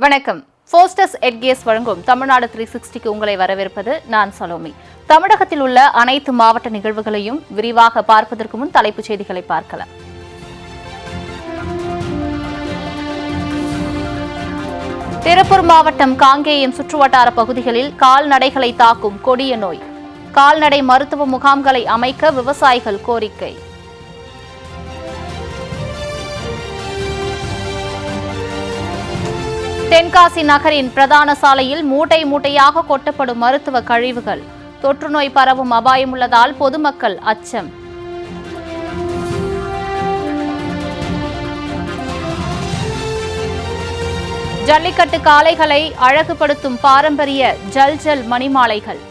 வணக்கம். ஃபோஸ்டஸ் எட்கேஸ் வழங்கும் தமிழ்நாடு 360க்கு உங்களை வரவேற்பது நான் சலோமி. தமிழகத்தில் உள்ள அனைத்து மாவட்ட நிகழ்வுகளையும் விரிவாக பார்ப்பதற்கு முன் தலைப்புச் செய்திகளை பார்க்கலாம். திருப்பூர் மாவட்டம் காங்கேயம் சுற்றுவட்டார பகுதிகளில் கால்நடைகளை தாக்கும் கொடிய நோய். கால்நடை மருத்துவ முகாம்களை அமைக்க விவசாயிகள் கோரிக்கை. தென்காசி நகரின் பிரதான சாலையில் மூட்டை மூட்டையாக கொட்டப்படும் மருத்துவ கழிவுகள். தொற்றுநோய் பரவும் அபாயம் உள்ளதால் பொதுமக்கள் அச்சம். ஜல்லிக்கட்டு காளைகளை அழகுபடுத்தும் பாரம்பரிய ஜல்ஜல் மணிமாலைகள்.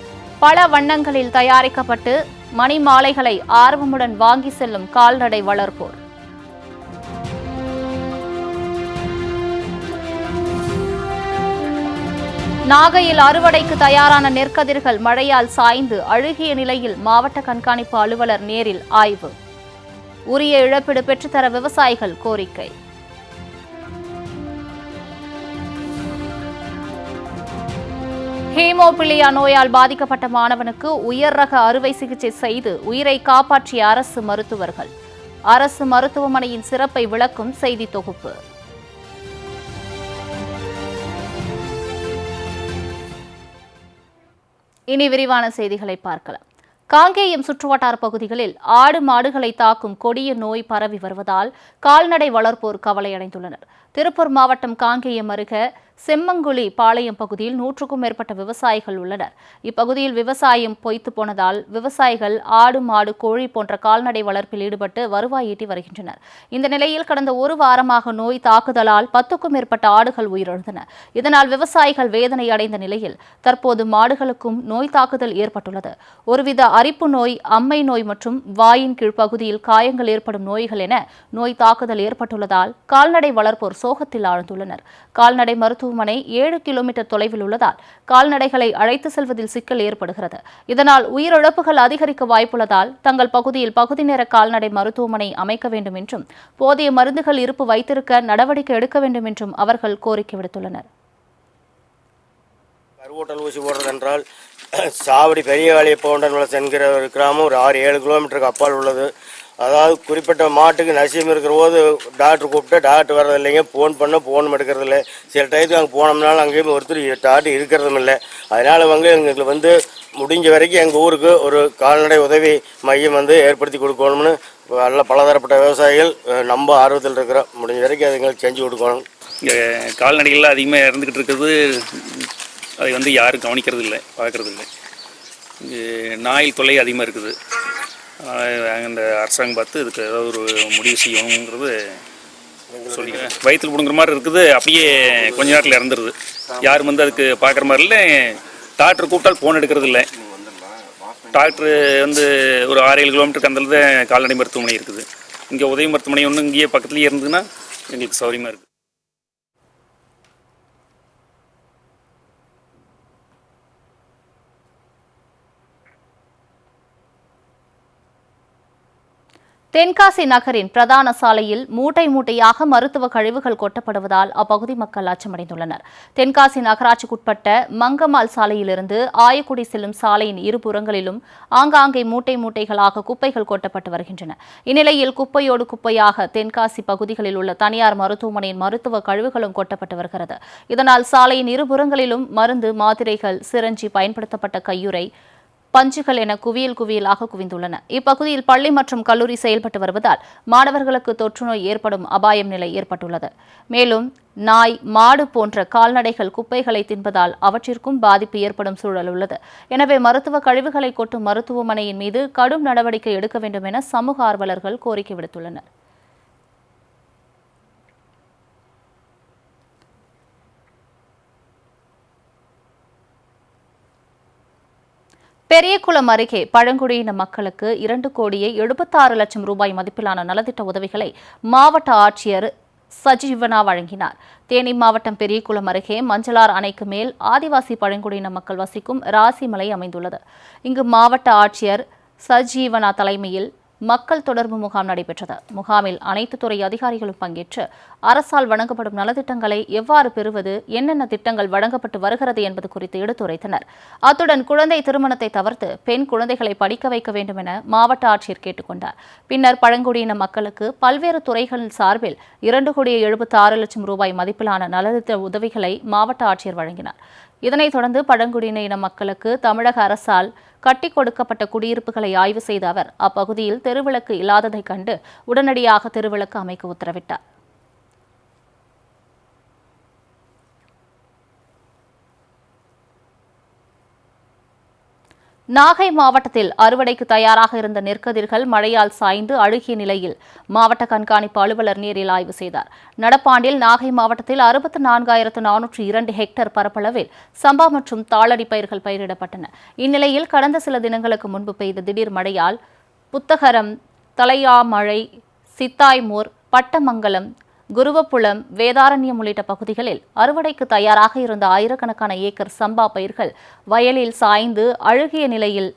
பல வண்ணங்களில் தயாரிக்கப்பட்டு மணிமாலைகளை ஆர்வமுடன் வாங்கி செல்லும் கால்நடை வளர்ப்போர். நாகையில் அறுவடைக்கு தயாரான நெற்கதிர்கள் மழையால் சாய்ந்து அழுகிய நிலையில் மாவட்ட கண்காணிப்பு அலுவலர் நேரில் ஆய்வு. உரிய இழப்பீடு பெற்றுத்தர விவசாயிகள் கோரிக்கை. ஹீமோபிலியா நோயால் பாதிக்கப்பட்ட மாணவனுக்கு உயர் ரக அறுவை சிகிச்சை செய்து உயிரை காப்பாற்றிய அரசு மருத்துவர்கள். அரசு மருத்துவமனையின் சிறப்பை விளக்கும் செய்தி தொகுப்பு. இனி விரிவான செய்திகளை பார்க்கலாம். காங்கேயம் சுற்றுவட்டார பகுதிகளில் ஆடு மாடுகளை தாக்கும் கொடிய நோய் பரவி வருவதால் கால்நடை வளர்ப்போர் கவலையடைந்துள்ளனர். திருப்பூர் மாவட்டம் காங்கேயம் அருகே செம்மங்குழி பாளையம் பகுதியில் 100க்கும் மேற்பட்ட விவசாயிகள் உள்ளனர். இப்பகுதியில் விவசாயம் பொய்த்து போனதால் விவசாயிகள் ஆடு மாடு கோழி போன்ற கால்நடை வளர்ப்பில் ஈடுபட்டு வருவாய் ஈட்டி வருகின்றனர். இந்த நிலையில் கடந்த ஒரு வாரமாக நோய் தாக்குதலால் 10க்கும் மேற்பட்ட ஆடுகள் உயிரிழந்தன. இதனால் விவசாயிகள் வேதனை அடைந்த நிலையில் தற்போது மாடுகளுக்கும் நோய் தாக்குதல் ஏற்பட்டுள்ளது. ஒருவித அரிப்பு நோய், அம்மை நோய் மற்றும் வாயின் கீழ்ப்பகுதியில் காயங்கள் ஏற்படும் நோய்கள் என நோய் தாக்குதல் ஏற்பட்டுள்ளதால் கால்நடை வளர்ப்போர் சோகத்தில் ஆழ்ந்துள்ளனர். கால்நடை மருத்துவமனை 7 கிலோமீட்டர் தொலைவில் உள்ளதால் கால்நடைகளை அழைத்து செல்வதில் சிக்கல் ஏற்படுகிறது. இதனால் உயிரிழப்புகள் அதிகரிக்க வாய்ப்புள்ளதால் தங்கள் பகுதியில் பகுதி நேர கால்நடை மருத்துவமனை அமைக்க வேண்டும் என்றும் போதிய மருந்துகள் இருப்பு வைத்திருக்க நடவடிக்கை எடுக்க வேண்டும் என்றும் அவர்கள் கோரிக்கை விடுத்துள்ளனர். கருவூட்டல் ஊசி போடுறது என்றால் சாவடி பெரிய வேலையை என்கிற ஒரு கிராமம் ஒரு 6-7 கிலோமீட்டருக்கு அப்பால் உள்ளது. அதாவது குறிப்பிட்ட மாட்டுக்கு நசியம் இருக்கிற போது டாக்டர் கூப்பிட்டு டாக்டர் வர்றது இல்லைங்க, ஃபோன் எடுக்கிறது இல்லை. சில டயத்துக்கு அங்கே போனோம்னாலும் அங்கேயும் ஒருத்தர் டாக்டர் இருக்கிறதும் இல்லை. அதனால் எங்களுக்கு முடிஞ்ச வரைக்கும் எங்கள் ஊருக்கு ஒரு கால்நடை உதவி மையம் ஏற்படுத்தி கொடுக்கணும்னு நல்ல பலதரப்பட்ட விவசாயிகள் நம்ம ஆர்வத்தில் இருக்கிறோம். முடிஞ்ச வரைக்கும் அது எங்களுக்கு செஞ்சு கொடுக்கணும். இங்கே கால்நடைகள்லாம் அதிகமாக இறந்துக்கிட்டு இருக்கிறது, அதை யாரும் கவனிக்கிறது இல்லை, பார்க்குறது இல்லை. இங்கே நாய் தொல்லை அதிகமாக இருக்குது. அந்த அரசாங்கம் பார்த்து இதுக்கு ஏதாவது ஒரு முடிவு செய்யணுங்கிறது சொல்லி வயிற்றுல பிடுங்குற மாதிரி இருக்குது. அப்படியே கொஞ்ச நேரத்தில் இறந்துருது. யாரும் அதுக்கு பார்க்குற மாதிரி இல்லை. டாக்டர் கூப்பிட்டால் ஃபோன் எடுக்கிறது இல்லை. டாக்டர் ஒரு 6-7 கிலோமீட்டருக்கு அந்த கால்நடை மருத்துவமனை இருக்குது. இங்கே உதவி மருத்துவமனை ஒன்று இங்கேயே பக்கத்துலேயே இருந்ததுன்னா எங்களுக்கு சௌகரியமாக இருக்குது. தென்காசி நகரின் பிரதான சாலையில் மூட்டை மூட்டையாக மருத்துவ கழிவுகள் கொட்டப்படுவதால் அப்பகுதி மக்கள் அச்சமடைந்துள்ளனர். தென்காசி நகராட்சிக்குட்பட்ட மங்கம்மாள் சாலையிலிருந்து ஆயக்குடி செல்லும் சாலையின் இருபுறங்களிலும் ஆங்காங்கே மூட்டை மூட்டைகளாக குப்பைகள் கொட்டப்பட்டு வருகின்றன. இந்நிலையில் குப்பையோடு குப்பையாக தென்காசி பகுதிகளில் உள்ள தனியார் மருத்துவமனையின் மருத்துவ கழிவுகளும் கொட்டப்பட்டு வருகிறது. இதனால் சாலையின் இருபுறங்களிலும் மருந்து, மாத்திரைகள், சிரஞ்சி, பயன்படுத்தப்பட்ட கையுறை, பஞ்சுகள் என குவியலாக குவிந்துள்ளன. இப்பகுதியில் பள்ளி மற்றும் கல்லூரி செயல்பட்டு வருவதால் மாணவர்களுக்கு தொற்றுநோய் ஏற்படும் அபாயம் நிலை ஏற்பட்டுள்ளது. மேலும் நாய், மாடு போன்ற கால்நடைகள் குப்பைகளை தின்பதால் அவற்றிற்கும் பாதிப்பு ஏற்படும் சூழல் உள்ளது. எனவே மருத்துவ கழிவுகளை கொட்டும் மருத்துவமனையின் மீது கடும் நடவடிக்கை எடுக்க வேண்டும் என சமூக ஆர்வலர்கள் கோரிக்கை விடுத்துள்ளனர். பெரியகுளம் அருகே பழங்குடியின மக்களுக்கு 2,76,00,000 ரூபாய் மதிப்பிலான நலத்திட்ட உதவிகளை மாவட்ட ஆட்சியர் சஜீவனா வழங்கினார். தேனி மாவட்டம் பெரியகுளம் அருகே மஞ்சளார் அணைக்கு மேல் ஆதிவாசி பழங்குடியின மக்கள் வசிக்கும் ராசிமலை அமைந்துள்ளது. இங்கு மாவட்ட ஆட்சியர் சஜீவனா தலைமையில் மக்கள் தொடர்பு முகாம் நடைபெற்றது. முகாமில் அனைத்து துறை அதிகாரிகளும் பங்கேற்று அரசால் வழங்கப்படும் நலத்திட்டங்களை எவ்வாறு பெறுவது, என்னென்ன திட்டங்கள் வழங்கப்பட்டு வருகிறது என்பது குறித்து எடுத்துரைத்தனர். அத்துடன் குழந்தை திருமணத்தை தவிர்த்து பெண் குழந்தைகளை படிக்க வைக்க வேண்டும் என மாவட்ட ஆட்சியர் கேட்டுக் கொண்டார். பின்னர் பழங்குடியின மக்களுக்கு பல்வேறு துறைகளின் சார்பில் 2,76,00,000 ரூபாய் மதிப்பிலான நலத்திட்ட உதவிகளை மாவட்ட ஆட்சியர் வழங்கினார். இதனைத் தொடர்ந்து பழங்குடியின மக்களுக்கு தமிழக அரசால் கட்டிக் கொடுக்கப்பட்ட குடியிருப்புகளை ஆய்வு செய்த அவர் அப்பகுதியில் தெருவிளக்கு இல்லாததைக் கண்டு உடனடியாக தெருவிளக்கு அமைக்க உத்தரவிட்டார். நாகை மாவட்டத்தில் அறுவடைக்கு தயாராக இருந்த நெற்கதிர்கள் மழையால் சாய்ந்து அழுகிய நிலையில் மாவட்ட கண்காணிப்பு அலுவலர் நேரில் ஆய்வு செய்தார். நடப்பாண்டில் நாகை மாவட்டத்தில் 64,402 ஹெக்டேர் பரப்பளவில் சம்பா மற்றும் தாளடி பயிர்கள் பயிரிடப்பட்டன. இந்நிலையில் கடந்த சில தினங்களுக்கு முன்பு பெய்த திடீர் மழையால் புத்தகரம், தலையாமழை, சித்தாய்மூர், பட்டமங்கலம், குருவப்புலம், வேதாரண்யம் உள்ளிட்ட பகுதிகளில் அறுவடைக்கு தயாராக இருந்த ஆயிரக்கணக்கான ஏக்கர் சம்பா பயிர்கள் வயலில் சாய்ந்து அழுகிய நிலையில்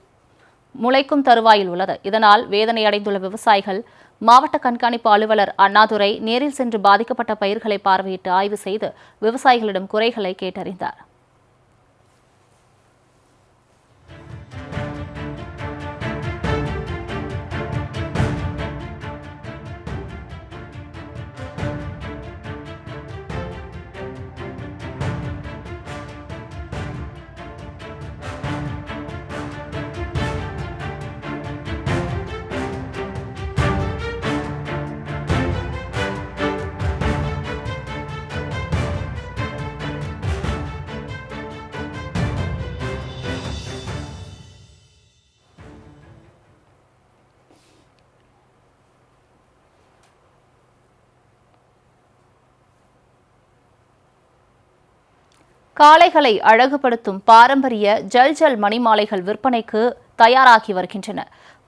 முளைக்கும் தருவாயில் உள்ளது. இதனால் வேதனையடைந்துள்ள விவசாயிகள் மாவட்ட கண்காணிப்பு அலுவலர் அண்ணாதுரை நேரில் சென்று பாதிக்கப்பட்ட பயிர்களை பார்வையிட்டு ஆய்வு செய்து விவசாயிகளிடம் குறைகளை கேட்டறிந்தார். காளைகளை அழகுபடுத்தும் பாரம்பரிய ஜல்ஜல் மணிமாலைகள் விற்பனைக்கு தயாராகி வருகின்றன.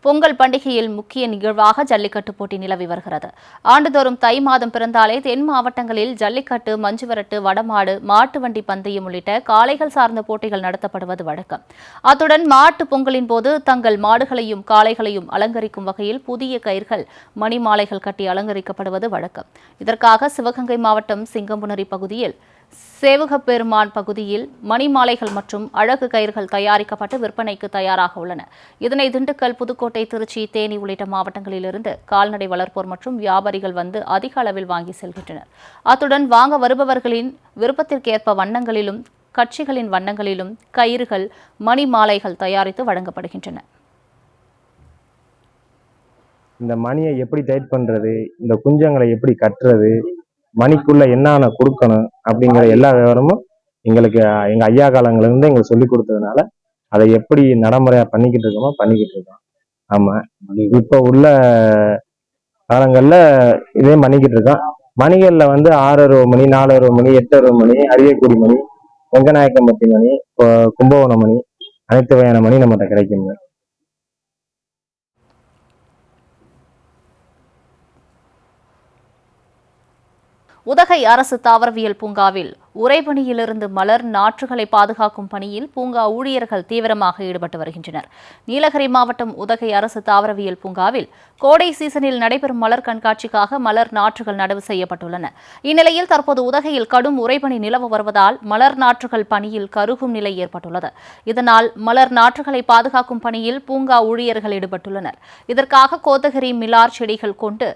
பொங்கல் பண்டிகையில் முக்கிய நிகழ்வாக ஜல்லிக்கட்டு போட்டி நிலவி வருகிறது. ஆண்டுதோறும் தை மாதம் பிறந்தாலே தென் மாவட்டங்களில் ஜல்லிக்கட்டு, மஞ்சுவிரட்டு, வடமாடு, மாட்டு வண்டி பந்தயம் உள்ளிட்ட காளைகள் சார்ந்த போட்டிகள் நடத்தப்படுவது வழக்கம். அத்துடன் மாட்டு பொங்கலின் போது தங்கள் மாடுகளையும் காளைகளையும் அலங்கரிக்கும் வகையில் புதிய கயிர்கள், மணிமாலைகள் கட்டி அலங்கரிக்கப்படுவது வழக்கம். இதற்காக சிவகங்கை மாவட்டம் சிங்கம்புணரி பகுதியில் சேவகப்பெருமான் பகுதியில் மணிமாலைகள் மற்றும் அழகு கயிர்கள் தயாரிக்கப்பட்டு விற்பனைக்கு தயாராக உள்ளன. இதனை திண்டுக்கல், புதுக்கோட்டை, திருச்சி, தேனி உள்ளிட்ட மாவட்டங்களிலிருந்து கால்நடை வளர்ப்போர் மற்றும் வியாபாரிகள் வந்து அதிக அளவில் வாங்கி செல்கின்றனர். அத்துடன் வாங்க வருபவர்களின் விருப்பத்திற்கேற்ப வண்ணங்களிலும் கட்சிகளின் வண்ணங்களிலும் கயிறுகள், மணிமாலைகள் தயாரித்து வழங்கப்படுகின்றன. இந்த மணியை எப்படி டைட் பண்றது, இந்த குஞ்சங்களை எப்படி கட்டுறது, மணிக்குள்ள என்னென்ன கொடுக்கணும் அப்படிங்கிற எல்லா விவரமும் எங்களுக்கு எங்க ஐயா காலங்கள்ல இருந்து எங்களுக்கு சொல்லி கொடுத்ததுனால அதை எப்படி நடைமுறையா பண்ணிக்கிட்டு இருக்கோம். ஆமா, இப்ப உள்ள காலங்கள்ல இதே பண்ணிக்கிட்டு இருக்கோம். மணிகள்ல வந்து 6 மணி, 4 மணி, 8 மணி, அரியக்குடி மணி, வெங்கநாயக்கம்பட்டி மணி, கும்பகோணம் மணி, அனைத்து வகையான மணி நம்மகிட்ட கிடைக்குங்க. உதகை அரசு தாவரவியல் பூங்காவில் உறைபனியிலிருந்து மலர் நாற்றுகளை பாதுகாக்கும் பணியில் பூங்கா ஊழியர்கள் தீவிரமாக ஈடுபட்டு வருகின்றனர். நீலகிரி மாவட்டம் உதகை அரசு தாவரவியல் பூங்காவில் கோடை சீசனில் நடைபெறும் மலர் கண்காட்சிக்காக மலர் நாற்றுகள் நடவு செய்யப்பட்டுள்ளன. இந்நிலையில் தற்போது உதகையில் கடும் உறைபனி நிலவு வருவதால் மலர் நாற்றுகள் பணியில் கருகும் நிலை ஏற்பட்டுள்ளது. இதனால் மலர் நாற்றுகளை பாதுகாக்கும் பணியில் பூங்கா ஊழியர்கள் ஈடுபட்டுள்ளனர். இதற்காக கோத்தகிரி மிலார் செடிகள் கொண்டு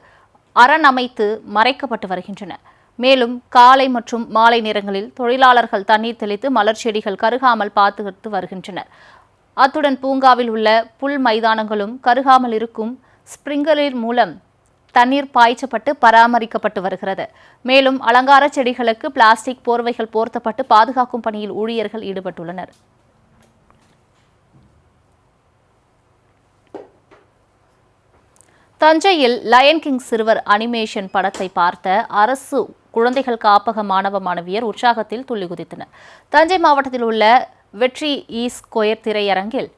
அரண் அமைத்து மறைக்கப்பட்டு வருகின்றன. மேலும் காலை மற்றும் மாலை நேரங்களில் தொழிலாளர்கள் தண்ணீர் தெளித்து மலர் செடிகள் கருகாமல் பாதுகாத்து வருகின்றனர். அத்துடன் பூங்காவில் உள்ள புல் மைதானங்களும் கருகாமல் இருக்கும் ஸ்பிரிங்கலர் மூலம் தண்ணீர் பாய்ச்சப்பட்டு பராமரிக்கப்பட்டு வருகிறது. மேலும் அலங்கார செடிகளுக்கு பிளாஸ்டிக் போர்வைகள் போர்த்தப்பட்டு பாதுகாக்கும் பணியில் ஊழியர்கள் ஈடுபட்டுள்ளனர். தஞ்சையில் லயன் கிங் சிறுவர் அனிமேஷன் படத்தை பார்த்த அரசு குழந்தைகள் காப்பக மாணவ மாணவியர் உற்சாகத்தில் துள்ளி குதித்தனர். தஞ்சை மாவட்டத்தில் உள்ள வெற்றி ஸ்கொயர் திரையரங்கில்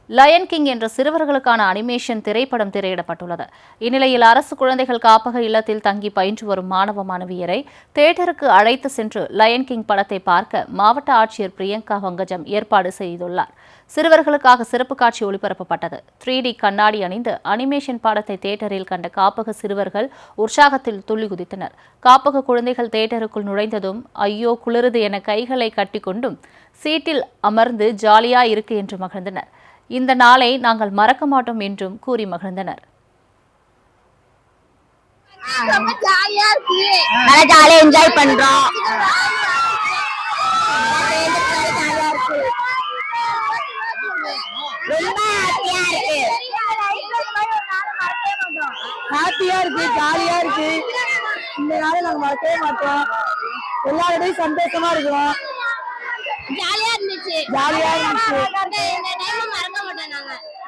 லயன் கிங் என்ற சிறுவர்களுக்கான அனிமேஷன் திரைப்படம் திரையிடப்பட்டுள்ளது. இந்நிலையில் அரசு குழந்தைகள் காப்பக இல்லத்தில் தங்கி பயின்று வரும் மாணவ மாணவியரை தியேட்டருக்கு அழைத்து சென்று லயன் கிங் படத்தை பார்க்க மாவட்ட ஆட்சியர் பிரியங்கா வங்கஜம் ஏற்பாடு செய்துள்ளார். சிறுவர்களுக்காக சிறப்பு காட்சி ஒளிபரப்பப்பட்டது. 3D கண்ணாடி அணிந்து அனிமேஷன் படத்தை தியேட்டரில் கண்ட காப்பக சிறுவர்கள் உற்சாகத்தில் துள்ளி குதித்தனர். காப்பக குழந்தைகள் தியேட்டருக்குள் நுழைந்ததும் ஐயோ குளிருது என கைகளை கட்டிக்கொண்டும் சீட்டில் அமர்ந்து ஜாலியா இருக்கு என்று மகிழ்ந்தனர். இந்த நாளை நாங்கள் மறக்க மாட்டோம் என்றும் கூறி மகிழ்ந்தனர். ரொம்ப ஜாலியா இருக்கு. நல்லா ஜாலியா என்ஜாய் பண்றோம். ரொம்ப ஹாப்பியா இருக்கு, ஜாலியா இருக்கு. இந்த நாளை நாங்க மறக்கவே மாட்டோம். எல்லாரோடையும் சந்தோஷமா இருக்கிறோம். ஜாலியா இருந்துச்சு. ஜாலியா இருந்துச்சு. இந்த டைம் மறக்க மாட்டோம்.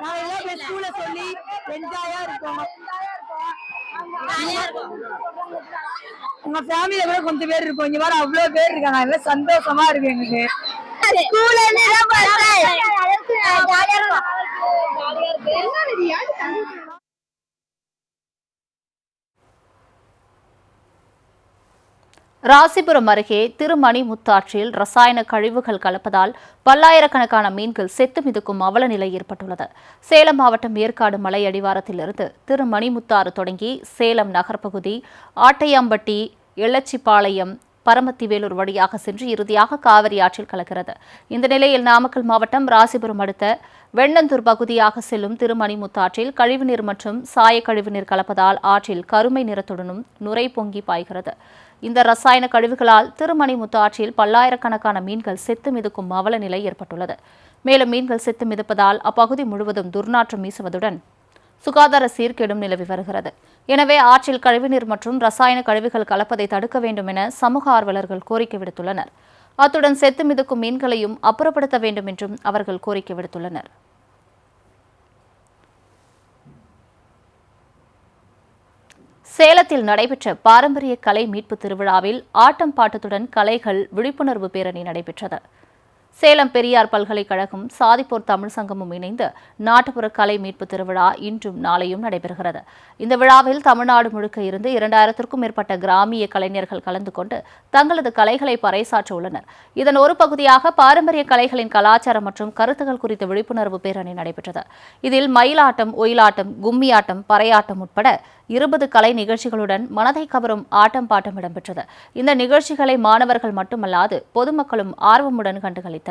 நாங்க எல்லாம் ஸ்கூல்ல சொல்லி என்ஜாயா இருக்கோம். உங்க ஃபேமிலில கூட கொஞ்சம் பேர் இருப்போம். இங்க வர அவ்வளவு பேர் இருக்காங்க. எல்லாம் சந்தோஷமா இருக்கு எங்களுக்கு. ஸ்கூல்ல இருந்து தான் பார்த்தேன். ஜாலியா இருக்கும். ராசிபுரம் அருகே திருமணிமுத்தாற்றில் ரசாயன கழிவுகள் கலப்பதால் பல்லாயிரக்கணக்கான மீன்கள் செத்து மிதக்கும் அவல நிலை ஏற்பட்டுள்ளது. சேலம் மாவட்டம் ஏற்காடு மலை அடிவாரத்திலிருந்து திருமணிமுத்தாறு தொடங்கி சேலம் நகர்பகுதி, ஆட்டையாம்பட்டி, எள்ளச்சிபாளையம், பரமத்திவேலூர் வழியாக சென்று இறுதியாக காவிரி ஆற்றில் கலக்கிறது. இந்த நிலையில் நாமக்கல் மாவட்டம் ராசிபுரம் அடுத்த வெண்ணந்தூர் பகுதியாக செல்லும் திருமணிமுத்தாற்றில் கழிவுநீர் மற்றும் சாய கழிவுநீர் கலப்பதால் ஆற்றில் கருமை நிறத்துடனும் நுரை பொங்கி பாய்கிறது. இந்த ரசாயன கழிவுகளால் திருமணிமுத்தாற்றில் பல்லாயிரக்கணக்கான மீன்கள் செத்து மிதக்கும் அவல நிலை ஏற்பட்டுள்ளது. மேலும் மீன்கள் செத்து மிதப்பதால் அப்பகுதி முழுவதும் துர்நாற்றம் வீசுவதுடன் சுகாதார சீர்கேடும் நிலவி வருகிறது. எனவே ஆற்றில் கழிவுநீர் மற்றும் ரசாயன கழிவுகள் கலப்பதை தடுக்க வேண்டும் என சமூக ஆர்வலர்கள் கோரிக்கை விடுத்துள்ளனர். அத்துடன் செத்து மிதக்கும் மீன்களையும் அப்புறப்படுத்த வேண்டும் என்றும் அவர்கள் கோரிக்கை விடுத்துள்ளனர். சேலத்தில் நடைபெற்ற பாரம்பரிய கலை மீட்பு திருவிழாவில் ஆட்டம் பாட்டத்துடன் கலைகள் விழிப்புணர்வு பேரணி நடைபெற்றது. சேலம் பெரியார் பல்கலைக்கழகம், சாதிப்போர் தமிழ் சங்கமும் இணைந்து நாட்டுப்புற கலை மீட்பு திருவிழா இன்றும் நாளையும் நடைபெறுகிறது. இந்த விழாவில் தமிழ்நாடு முழுக்க இருந்து 2000க்கும் மேற்பட்ட கிராமிய கலைஞர்கள் கலந்து கொண்டு தங்களது கலைகளை பறைசாற்ற உள்ளனர். இதன் ஒரு பகுதியாக பாரம்பரிய கலைகளின் கலாச்சாரம் மற்றும் கருத்துக்கள் குறித்த விழிப்புணர்வு பேரணி நடைபெற்றது. இதில் மயிலாட்டம், ஒயிலாட்டம், கும்மியாட்டம், பறையாட்டம் உட்பட 20 கலை நிகழ்ச்சிகளுடன் மனதை கவரும் ஆட்டம் பாட்டம் இடம்பெற்றது. இந்த நிகழ்ச்சிகளை மாணவர்கள் மட்டுமல்லாது பொதுமக்களும் ஆர்வமுடன் கண்டுகளித்தனர்.